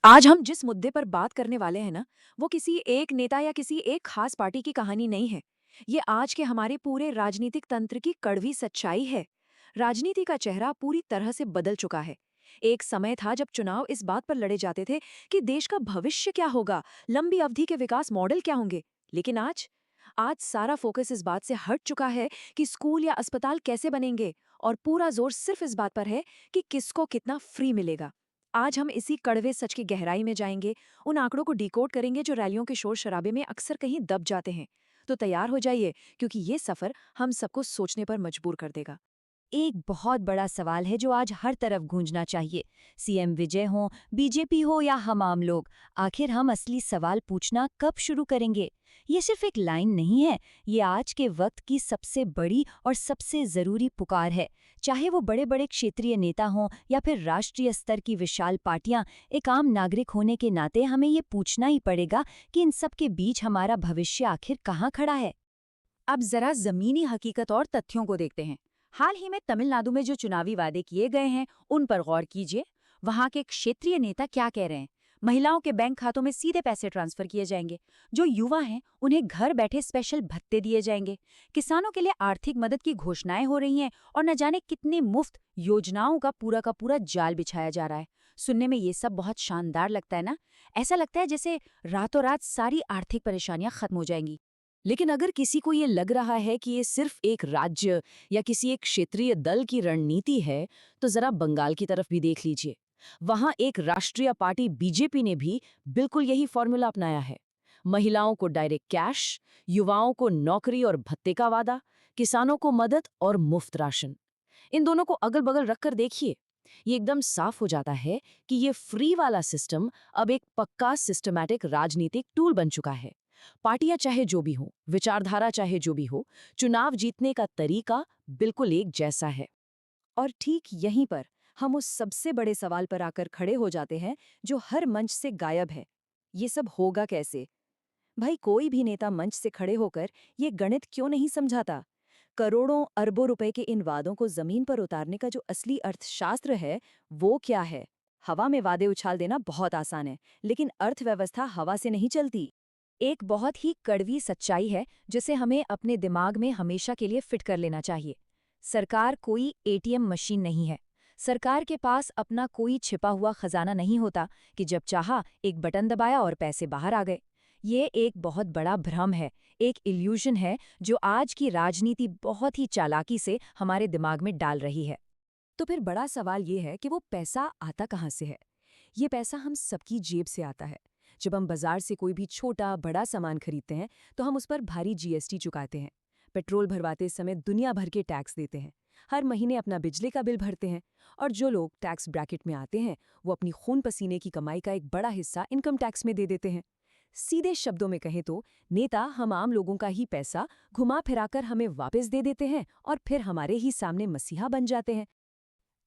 आज हम जिस मुद्दे पर बात करने वाले हैं ना, वो किसी एक नेता या किसी एक खास पार्टी की कहानी नहीं है। ये आज के हमारे पूरे राजनीतिक तंत्र की कड़वी सच्चाई है। राजनीति का चेहरा पूरी तरह से बदल चुका है। एक समय था जब चुनाव इस बात पर लड़े जाते थे कि देश का भविष्य क्या होगा, लंबी अवधि के विकास मॉडल क्या होंगे। लेकिन आज आज सारा फोकस इस बात से हट चुका है कि स्कूल या अस्पताल कैसे बनेंगे, और पूरा जोर सिर्फ इस बात पर है कि किसको कितना फ्री मिलेगा। आज हम इसी कड़वे सच की गहराई में जाएंगे, उन आंकड़ों को डिकोड करेंगे जो रैलियों के शोर शराबे में अक्सर कहीं दब जाते हैं। तो तैयार हो जाइए, क्योंकि ये सफर हम सबको सोचने पर मजबूर कर देगा। एक बहुत बड़ा सवाल है जो आज हर तरफ गूंजना चाहिए। सीएम विजय हो, बीजेपी हो या हम आम लोग, आखिर हम असली सवाल पूछना कब शुरू करेंगे? ये सिर्फ एक लाइन नहीं है, ये आज के वक्त की सबसे बड़ी और सबसे जरूरी पुकार है। चाहे वो बड़े बड़े क्षेत्रीय नेता हों या फिर राष्ट्रीय स्तर की विशाल पार्टियां, एक आम नागरिक होने के नाते हमें ये पूछना ही पड़ेगा कि इन सब के बीच हमारा भविष्य आखिर कहाँ खड़ा है। अब जरा जमीनी हकीकत और तथ्यों को देखते हैं। हाल ही में तमिलनाडु में जो चुनावी वादे किए गए हैं, उन पर गौर कीजिए। वहां के क्षेत्रीय नेता क्या कह रहे हैं? महिलाओं के बैंक खातों में सीधे पैसे ट्रांसफर किए जाएंगे। जो युवा हैं, उन्हें घर बैठे स्पेशल भत्ते दिए जाएंगे। किसानों के लिए आर्थिक मदद की घोषणाएं हो रही हैं, और न जाने कितनी मुफ्त योजनाओं का पूरा जाल बिछाया जा रहा है। सुनने में ये सब बहुत शानदार लगता है ना? ऐसा लगता है जैसे रातों रात सारी आर्थिक परेशानियां खत्म हो जाएंगी। लेकिन अगर किसी को ये लग रहा है कि ये सिर्फ एक राज्य या किसी एक क्षेत्रीय दल की रणनीति है, तो जरा बंगाल की तरफ भी देख लीजिए। वहां एक राष्ट्रीय पार्टी बीजेपी ने भी बिल्कुल यही फॉर्मूला अपनाया है। महिलाओं को डायरेक्ट कैश, युवाओं को नौकरी और भत्ते का वादा, किसानों को मदद और मुफ्त राशन। इन दोनों को अगल बगल रखकर देखिए, ये एकदम साफ हो जाता है कि ये फ्री वाला सिस्टम अब एक पक्का सिस्टमैटिक राजनीतिक टूल बन चुका है। पार्टियां चाहे जो भी हो, विचारधारा चाहे जो भी हो, चुनाव जीतने का तरीका बिल्कुल एक जैसा है। और ठीक यहीं पर हम उस सबसे बड़े सवाल पर आकर खड़े हो जाते हैं, जो हर मंच से गायब है। ये सब होगा कैसे? भाई, कोई भी नेता मंच से खड़े होकर ये गणित क्यों नहीं समझाता? करोड़ों अरबों रुपए के इन वादों को जमीन पर उतारने का जो असली अर्थशास्त्र है, वो क्या है? हवा में वादे उछाल देना बहुत आसान है, लेकिन अर्थव्यवस्था हवा से नहीं चलती। एक बहुत ही कड़वी सच्चाई है जिसे हमें अपने दिमाग में हमेशा के लिए फिट कर लेना चाहिए। सरकार कोई एटीएम मशीन नहीं है। सरकार के पास अपना कोई छिपा हुआ खजाना नहीं होता कि जब चाहा एक बटन दबाया और पैसे बाहर आ गए। ये एक बहुत बड़ा भ्रम है, एक इल्यूजन है जो आज की राजनीति बहुत ही चालाकी से हमारे दिमाग में डाल रही है। तो फिर बड़ा सवाल ये है कि वो पैसा आता कहाँ से है? ये पैसा हम सबकी जेब से आता है। जब हम बाजार से कोई भी छोटा बड़ा सामान खरीदते हैं, तो हम उस पर भारी जीएसटी चुकाते हैं। पेट्रोल भरवाते समय दुनिया भर के टैक्स देते हैं। हर महीने अपना बिजली का बिल भरते हैं। और जो लोग टैक्स ब्रैकेट में आते हैं, वो अपनी खून पसीने की कमाई का एक बड़ा हिस्सा इनकम टैक्स में दे देते हैं। सीधे शब्दों में कहें तो नेता हम आम लोगों का ही पैसा घुमा फिराकर हमें वापस दे देते हैं, और फिर हमारे ही सामने मसीहा बन जाते हैं।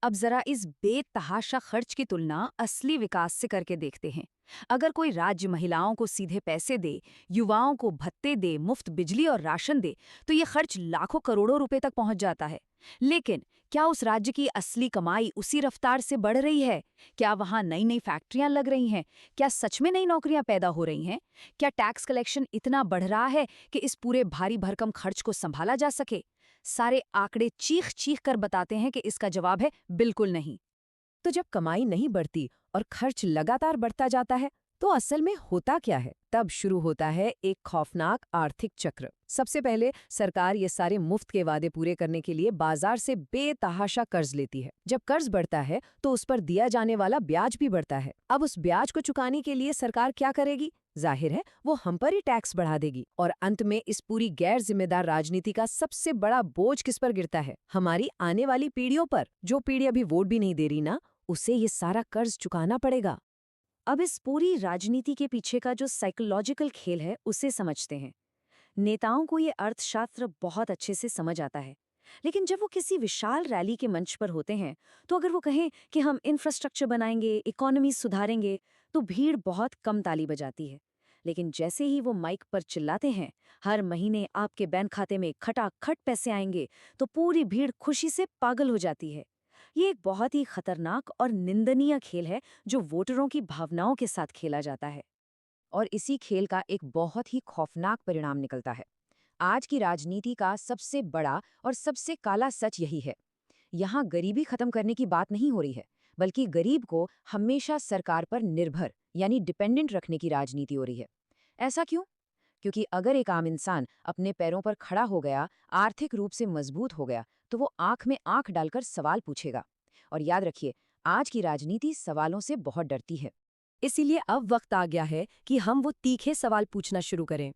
अब जरा इस बेतहाशा खर्च की तुलना असली विकास से करके देखते हैं। अगर कोई राज्य महिलाओं को सीधे पैसे दे, युवाओं को भत्ते दे, मुफ्त बिजली और राशन दे, तो ये खर्च लाखों करोड़ों रुपए तक पहुंच जाता है। लेकिन क्या उस राज्य की असली कमाई उसी रफ्तार से बढ़ रही है? क्या वहां नई नई फैक्ट्रियां लग रही हैं? क्या सच में नई नौकरियां पैदा हो रही हैं? क्या टैक्स कलेक्शन इतना बढ़ रहा है कि इस पूरे भारी भरकम खर्च को संभाला जा सके? सारे आंकड़े चीख चीख कर बताते हैं कि इसका जवाब है बिल्कुल नहीं। तो जब कमाई नहीं बढ़ती और खर्च लगातार बढ़ता जाता है, तो असल में होता क्या है? तब शुरू होता है एक खौफनाक आर्थिक चक्र। सबसे पहले सरकार ये सारे मुफ्त के वादे पूरे करने के लिए बाजार से बेतहाशा कर्ज लेती है। जब कर्ज बढ़ता है, तो उस पर दिया जाने वाला ब्याज भी बढ़ता है। अब उस ब्याज को चुकाने के लिए सरकार क्या करेगी? जाहिर है, वो हम पर ही टैक्स बढ़ा देगी। और अंत में इस पूरी गैर जिम्मेदार राजनीति का सबसे बड़ा बोझ किस पर गिरता है? हमारी आने वाली पीढ़ियों पर। जो पीढ़ी अभी वोट भी नहीं दे रही ना, उसे ये सारा कर्ज चुकाना पड़ेगा। अब इस पूरी राजनीति के पीछे का जो साइकोलॉजिकल खेल है, उसे समझते हैं। नेताओं को ये अर्थशास्त्र बहुत अच्छे से समझ आता है। लेकिन जब वो किसी विशाल रैली के मंच पर होते हैं, तो अगर वो कहें कि हम इंफ्रास्ट्रक्चर बनाएंगे, इकोनॉमी सुधारेंगे, तो भीड़ बहुत कम ताली बजाती है। लेकिन जैसे ही वो माइक पर चिल्लाते हैं, हर महीने आपके बैंक खाते में खटाखट पैसे आएंगे, तो पूरी भीड़ खुशी से पागल हो जाती है। ये एक बहुत ही खतरनाक और निंदनीय खेल है जो वोटरों की भावनाओं के साथ खेला जाता है। और इसी खेल का एक बहुत ही खौफनाक परिणाम निकलता है। आज की राजनीति का सबसे बड़ा और सबसे काला सच यही है। यहाँ गरीबी खत्म करने की बात नहीं हो रही है, बल्कि गरीब को हमेशा सरकार पर निर्भर यानी डिपेंडेंट रखने की राजनीति हो रही है। ऐसा क्यों? क्योंकि अगर एक आम इंसान अपने पैरों पर खड़ा हो गया, आर्थिक रूप से मजबूत हो गया, तो वो आंख में आंख डालकर सवाल पूछेगा। और याद रखिए, आज की राजनीति सवालों से बहुत डरती है। इसीलिए अब वक्त आ गया है कि हम वो तीखे सवाल पूछना शुरू करें।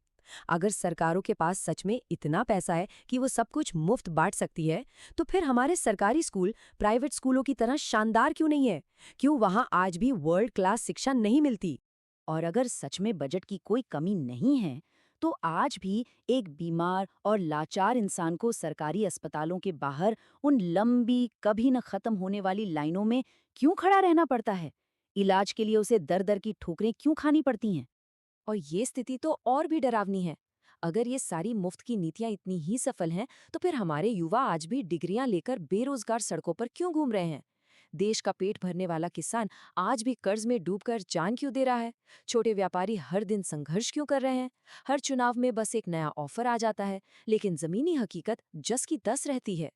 अगर सरकारों के पास सच में इतना पैसा है कि वो सब कुछ मुफ्त बांट सकती है, तो फिर हमारे सरकारी स्कूल प्राइवेट स्कूलों की तरह शानदार क्यों नहीं है? क्यों वहां आज भी वर्ल्ड क्लास शिक्षा नहीं मिलती? और अगर सच में बजट की कोई कमी नहीं है, तो आज भी एक बीमार और लाचार इंसान को सरकारी अस्पतालों के बाहर उन लंबी, कभी न खत्म होने वाली लाइनों में क्यों खड़ा रहना पड़ता है? इलाज के लिए उसे दर-दर की ठोकरें क्यों खानी पड़ती हैं? और ये स्थिति तो और भी डरावनी है। अगर ये सारी मुफ्त की नीतियां इतनी ही सफल हैं, तो फिर हमारे युवा आज भी डिग्रियां लेकर बेरोजगार सड़कों पर क्यों घूम रहे हैं? देश का पेट भरने वाला किसान आज भी कर्ज में डूबकर जान क्यों दे रहा है? छोटे व्यापारी हर दिन संघर्ष क्यों कर रहे हैं? हर चुनाव में बस एक नया ऑफर आ जाता है, लेकिन जमीनी हकीकत जस की तस रहती है।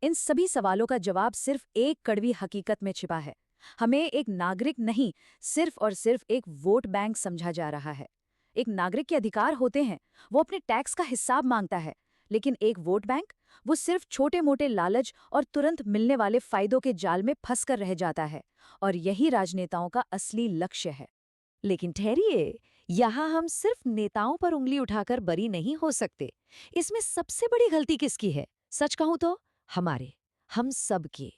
इन सभी सवालों का जवाब सिर्फ एक कड़वी हकीकत में छिपा है। हमें एक नागरिक नहीं, सिर्फ और सिर्फ एक वोट बैंक समझा जा रहा है। एक नागरिक के अधिकार होते हैं, वो अपने टैक्स का हिसाब मांगता है, लेकिन एक वोट बैंक, वो सिर्फ छोटे मोटे लालच और तुरंत मिलने वाले फायदों के जाल में फंस कर रह जाता है। और यही राजनेताओं का असली लक्ष्य है। लेकिन ठहरिए, यहाँ हम सिर्फ नेताओं पर उंगली उठाकर बरी नहीं हो सकते। इसमें सबसे बड़ी गलती किसकी है? सच कहूं तो हमारे, हम सब की।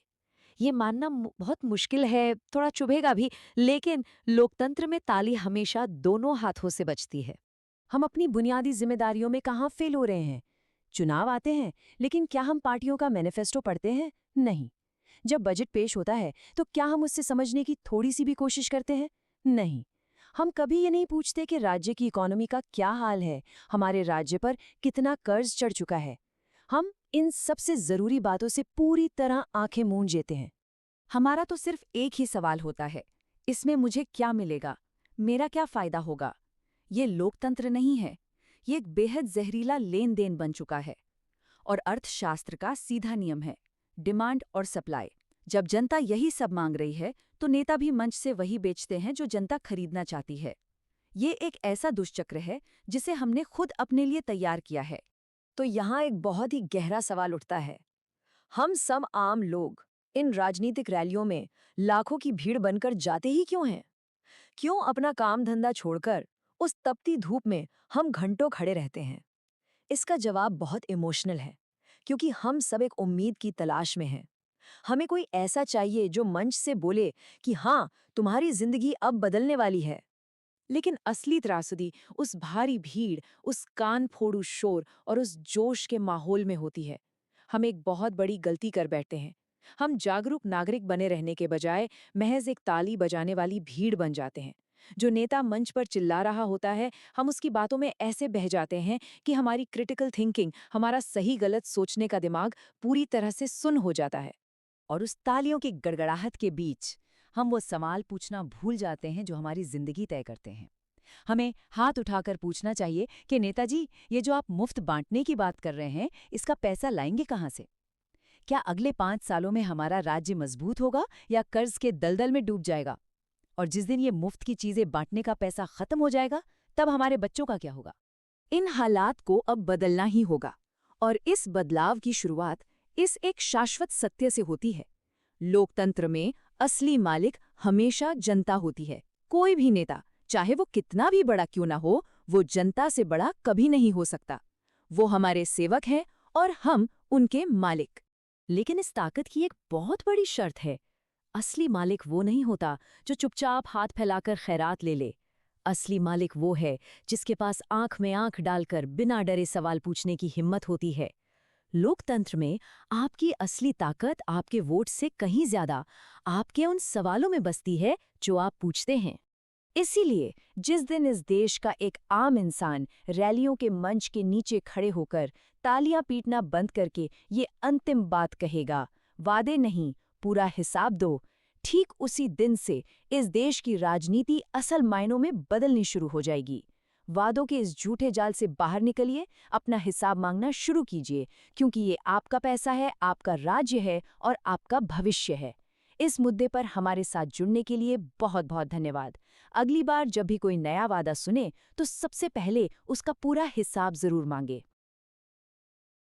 ये मानना बहुत मुश्किल है, थोड़ा चुभेगा भी, लेकिन लोकतंत्र में ताली हमेशा दोनों हाथों से बजती है। हम अपनी बुनियादी जिम्मेदारियों में कहाँ फेल हो रहे हैं? चुनाव आते हैं, लेकिन क्या हम पार्टियों का मैनिफेस्टो पढ़ते हैं? नहीं। जब बजट पेश होता है, तो क्या हम उससे समझने की थोड़ी सी भी कोशिश करते हैं? नहीं। हम कभी ये नहीं पूछते कि राज्य की इकोनॉमी का क्या हाल है, हमारे राज्य पर कितना कर्ज चढ़ चुका है। हम इन सबसे जरूरी बातों से पूरी तरह आंखें मूंद लेते हैं। हमारा तो सिर्फ एक ही सवाल होता है, इसमें मुझे क्या मिलेगा? मेरा क्या फायदा होगा? ये लोकतंत्र नहीं है, ये एक बेहद जहरीला लेन देन बन चुका है। और अर्थशास्त्र का सीधा नियम है, डिमांड और सप्लाई। जब जनता यही सब मांग रही है, तो नेता भी मंच से वही बेचते हैं जो जनता खरीदना चाहती है। ये एक ऐसा दुष्चक्र है जिसे हमने खुद अपने लिए तैयार किया है। तो यहाँ एक बहुत ही गहरा सवाल उठता है, हम सब आम लोग इन राजनीतिक रैलियों में लाखों की भीड़ बनकर जाते ही क्यों हैं? क्यों अपना काम धंधा छोड़कर उस तपती धूप में हम घंटों खड़े रहते हैं? इसका जवाब बहुत इमोशनल है, क्योंकि हम सब एक उम्मीद की तलाश में हैं। हमें कोई ऐसा चाहिए जो मंच से बोले कि हाँ, तुम्हारी जिंदगी अब बदलने वाली है। लेकिन असली त्रासदी उस भारी भीड़, उस कान फोड़ू शोर और उस जोश के माहौल में होती है। हम एक बहुत बड़ी गलती कर बैठते हैं। हम जागरूक नागरिक बने रहने के बजाय महज एक ताली बजाने वाली भीड़ बन जाते हैं। जो नेता मंच पर चिल्ला रहा होता है, हम उसकी बातों में ऐसे बह जाते हैं कि हमारी क्रिटिकल थिंकिंग, हमारा सही गलत सोचने का दिमाग पूरी तरह से सुन्न हो जाता है। और उस तालियों की गड़गड़ाहट के बीच हम वो सवाल पूछना भूल जाते हैं जो हमारी जिंदगी तय करते हैं। हमें हाथ उठाकर पूछना चाहिए कि नेताजी, ये जो आप मुफ्त बांटने की बात कर रहे हैं, इसका पैसा लाएंगे कहाँ से? क्या अगले 5 सालों में हमारा राज्य मजबूत होगा या कर्ज के दलदल में डूब जाएगा? और जिस दिन ये मुफ्त की चीजें बांटने का पैसा खत्म हो जाएगा, तब हमारे बच्चों का क्या होगा? इन हालात को अब बदलना ही होगा। और इस बदलाव की शुरुआत इस एक शाश्वत सत्य से होती है। लोकतंत्र में असली मालिक हमेशा जनता होती है। कोई भी नेता, चाहे वो कितना भी बड़ा क्यों ना हो, वो जनता से बड़ा कभी नहीं हो सकता। वो हमारे सेवक हैं और हम उनके मालिक। लेकिन इस ताकत की एक बहुत बड़ी शर्त है। असली मालिक वो नहीं होता जो चुपचाप हाथ फैलाकर खैरात ले ले। असली मालिक वो है जिसके पास आंख में आंख डालकर बिना डरे सवाल पूछने की हिम्मत होती है। लोकतंत्र में आपकी असली ताकत आपके वोट से कहीं ज्यादा आपके उन सवालों में बसती है जो आप पूछते हैं। इसीलिए जिस दिन इस देश का एक आम इंसान रैलियों के मंच के नीचे खड़े होकर तालियां पीटना बंद करके ये अंतिम बात कहेगा, वादे नहीं, पूरा हिसाब दो। ठीक उसी दिन से इस देश की राजनीति असल मायनों में बदलनी शुरू हो जाएगी। वादों के इस झूठे जाल से बाहर निकलिए, अपना हिसाब मांगना शुरू कीजिए, क्योंकि ये आपका पैसा है, आपका राज्य है और आपका भविष्य है। इस मुद्दे पर हमारे साथ जुड़ने के लिए बहुत बहुत धन्यवाद। अगली बार जब भी कोई नया वादा सुने तो सबसे पहले उसका पूरा हिसाब जरूर मांगे।